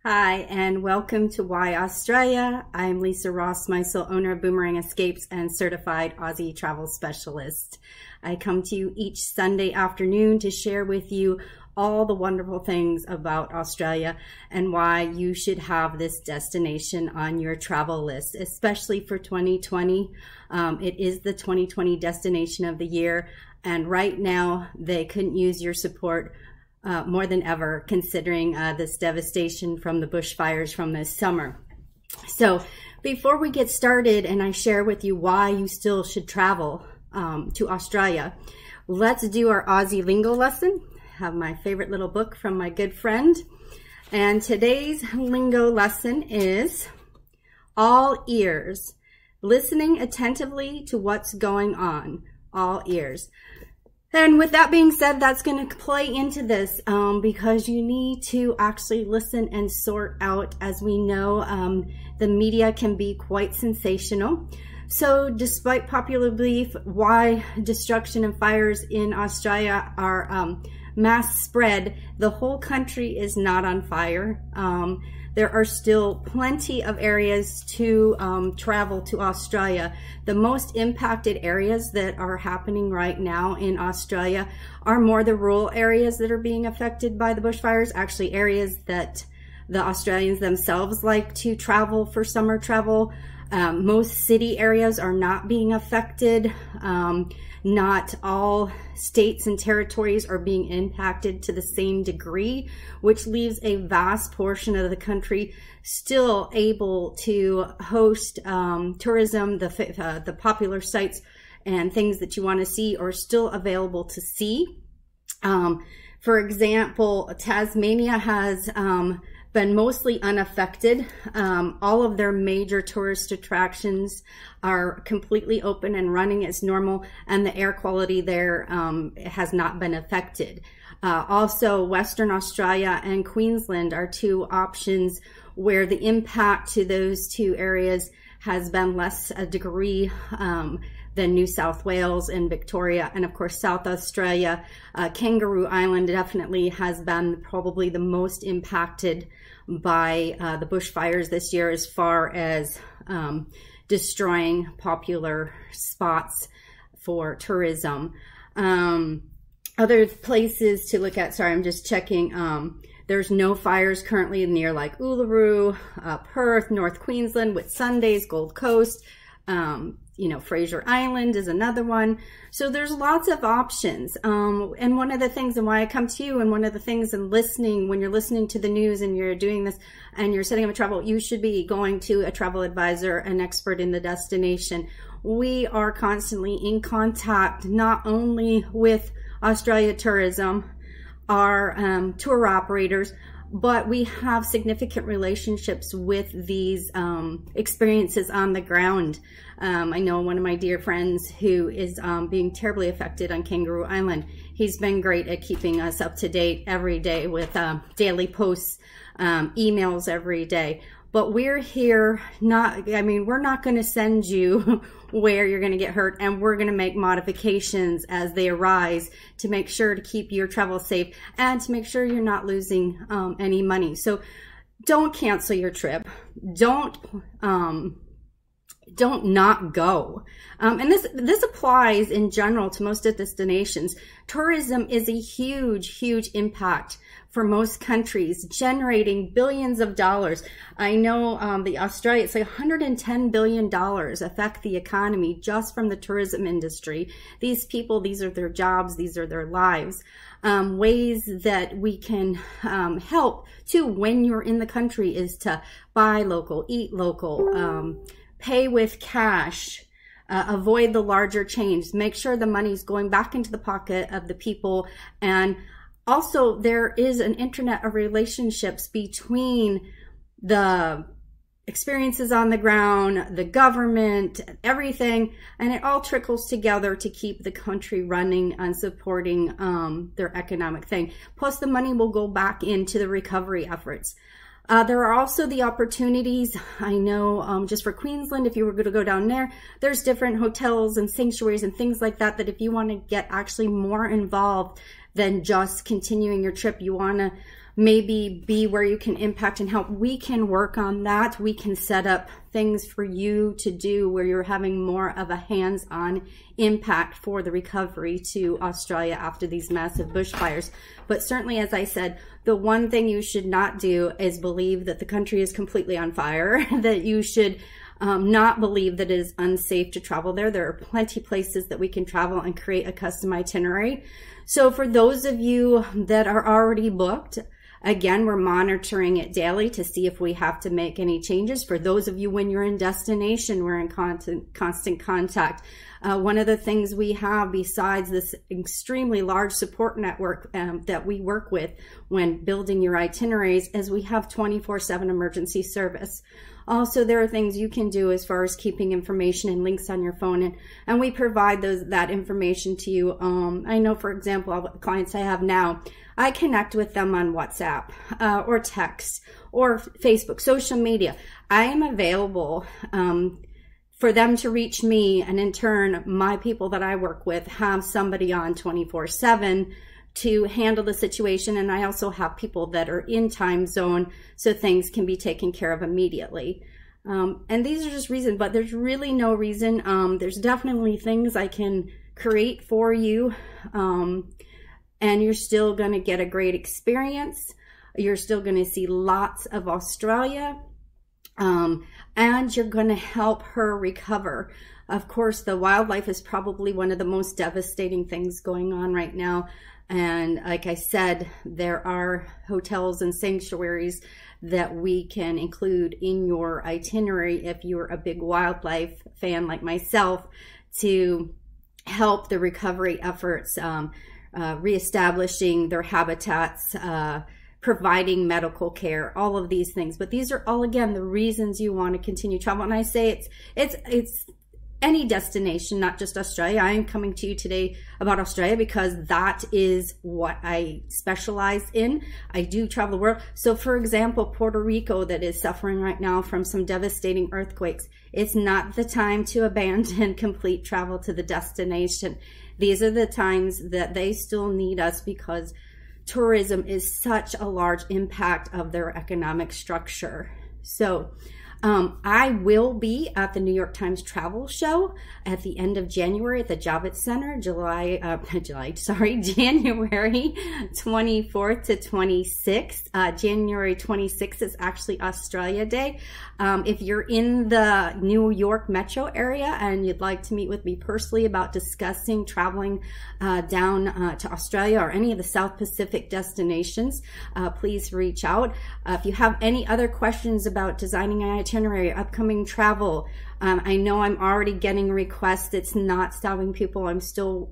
Hi, and welcome to Why Australia. I'm Lisa Rossmeissl, owner of Boomerang Escapes and certified Aussie travel specialist. I come to you each Sunday afternoon to share with you all the wonderful things about Australia and why you should have this destination on your travel list, especially for 2020. It is the 2020 destination of the year, and right now they couldn't use your support more than ever, considering this devastation from the bushfires from this summer. So before we get started and I share with you why you still should travel to Australia, let's do our Aussie lingo lesson. I have my favorite little book from my good friend. And today's lingo lesson is all ears. Listening attentively to what's going on. All ears. And with that being said, that's going to play into this because you need to actually listen and sort out. As we know, the media can be quite sensational. So despite popular belief, why destruction and fires in Australia are mass spread, the whole country is not on fire. There are still plenty of areas to travel to Australia. The most impacted areas that are happening right now in Australia are more the rural areas that are being affected by the bushfires, actually areas that the Australians themselves like to travel for summer travel. Most city areas are not being affected. Not all states and territories are being impacted to the same degree, which leaves a vast portion of the country still able to host tourism. The popular sites and things that you want to see are still available to see. For example, Tasmania has been mostly unaffected. All of their major tourist attractions are completely open and running as normal, and the air quality there has not been affected. Also, Western Australia and Queensland are two options where the impact to those two areas has been less a degree than New South Wales and Victoria. And of course, South Australia, Kangaroo Island definitely has been probably the most impacted by the bushfires this year as far as destroying popular spots for tourism. Other places to look at, sorry, I'm just checking. There's no fires currently near like Uluru, Perth, North Queensland, Whitsundays, Gold Coast. Fraser Island is another one. So there's lots of options. And one of the things, and why I come to you, and one of the things in listening, when you're listening to the news and you're doing this and you're setting up a travel, you should be going to a travel advisor, an expert in the destination. We are constantly in contact, not only with Australia Tourism, our tour operators, but we have significant relationships with these experiences on the ground. I know one of my dear friends who is being terribly affected on Kangaroo Island. He's been great at keeping us up to date every day with daily posts, emails every day. But we're here we're not going to send you where you're going to get hurt, and we're going to make modifications as they arise to make sure to keep your travel safe and to make sure you're not losing any money. So don't cancel your trip. Don't not go. And this applies in general to most destinations. Tourism is a huge, huge impact for most countries, generating billions of dollars. I know Australia, it's like $110 billion affect the economy just from the tourism industry. These people, these are their jobs, these are their lives. Ways that we can help too when you're in the country is to buy local, eat local, pay with cash, avoid the larger chains, make sure the money's going back into the pocket of the people. And also, there is an internet of relationships between the experiences on the ground, the government, everything, and it all trickles together to keep the country running and supporting their economic thing. Plus, the money will go back into the recovery efforts. There are also the opportunities, I know, just for Queensland, if you were going to go down there, there's different hotels and sanctuaries and things like that, that if you want to get actually more involved than just continuing your trip, you want to maybe be where you can impact and help, we can work on that. We can set up things for you to do where you're having more of a hands-on impact for the recovery to Australia after these massive bushfires. But certainly, as I said, the one thing you should not do is believe that the country is completely on fire, that you should not believe that it is unsafe to travel there. There are plenty of places that we can travel and create a custom itinerary. So for those of you that are already booked, again, we're monitoring it daily to see if we have to make any changes. For those of you when you're in destination, we're in constant contact. One of the things we have besides this extremely large support network that we work with when building your itineraries is we have 24/7 emergency service. Also, there are things you can do as far as keeping information and links on your phone, and we provide that information to you. I know, for example, clients I have now, I connect with them on WhatsApp or text or Facebook, social media. I am available for them to reach me, and in turn, my people that I work with have somebody on 24/7 to handle the situation. And I also have people that are in time zone, so things can be taken care of immediately. And these are just reasons, but there's really no reason. There's definitely things I can create for you, and you're still going to get a great experience. You're still going to see lots of Australia, and you're going to help her recover. Of course, the wildlife is probably one of the most devastating things going on right now. And like I said, there are hotels and sanctuaries that we can include in your itinerary if you're a big wildlife fan like myself, to help the recovery efforts, reestablishing their habitats, providing medical care, all of these things. But these are all, again, the reasons you want to continue travel. And I say it's any destination, not just Australia. I am coming to you today about Australia because that is what I specialize in. I do travel the world. So for example, Puerto Rico, that is suffering right now from some devastating earthquakes, it's not the time to abandon complete travel to the destination. These are the times that they still need us, because tourism is such a large impact of their economic structure. So I will be at the New York Times Travel Show at the end of January at the Javits Center, January 24th to 26th. January 26th is actually Australia Day. If you're in the New York metro area and you'd like to meet with me personally about discussing traveling down to Australia or any of the South Pacific destinations, please reach out. If you have any other questions about designing an itinerary, upcoming travel, I know I'm already getting requests. It's not stopping people. I'm still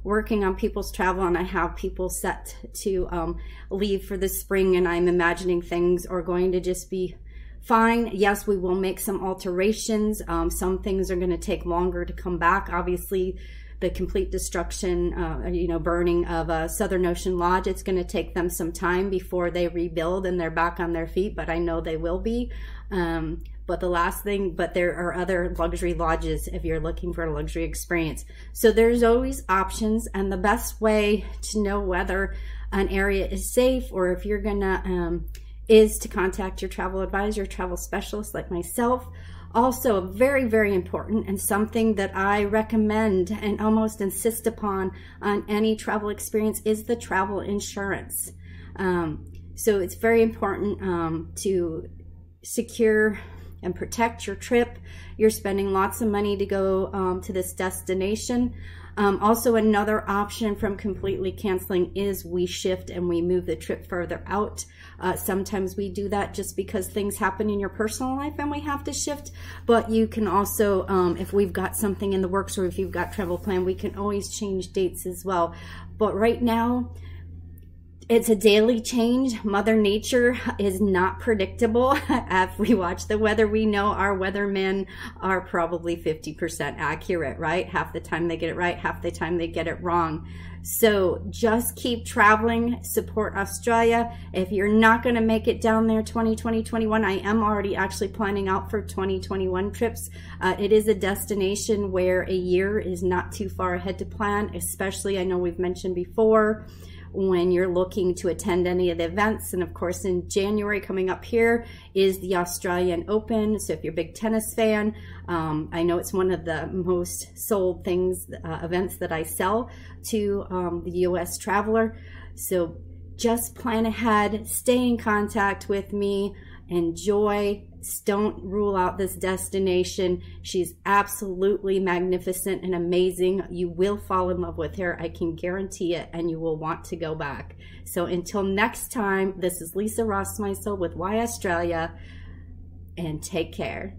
working on people's travel, and I have people set to leave for the spring, and I'm imagining things are going to just be fine. Yes, we will make some alterations. Some things are going to take longer to come back. Obviously, the complete destruction, burning of Southern Ocean Lodge, it's going to take them some time before they rebuild and they're back on their feet, but I know they will be. But there are other luxury lodges if you're looking for a luxury experience. So there's always options, and the best way to know whether an area is safe or if you're gonna is to contact your travel advisor, travel specialist like myself. Also, very, very important, and something that I recommend and almost insist upon on any travel experience, is the travel insurance. So it's very important to secure and protect your trip. You're spending lots of money to go to this destination. Also, another option from completely canceling is we shift and we move the trip further out. Sometimes we do that just because things happen in your personal life and we have to shift. But you can also, if we've got something in the works or if you've got travel plan, we can always change dates as well. But right now, it's a daily change. Mother Nature is not predictable. If we watch the weather, we know our weathermen are probably 50% accurate, right? Half the time they get it right, half the time they get it wrong. So just keep traveling, support Australia. If you're not going to make it down there 2020, 21, I am already actually planning out for 2021 trips. It is a destination where a year is not too far ahead to plan, especially, I know we've mentioned before, when you're looking to attend any of the events. And of course, in January coming up here is the Australian Open. So if you're a big tennis fan, I know it's one of the most sold things, events that I sell to the US traveler. So just plan ahead, stay in contact with me, enjoy. Don't rule out this destination. She's absolutely magnificent and amazing. You will fall in love with her. I can guarantee it, and you will want to go back. So until next time, this is Lisa Rossmeissl with Why Australia, and take care.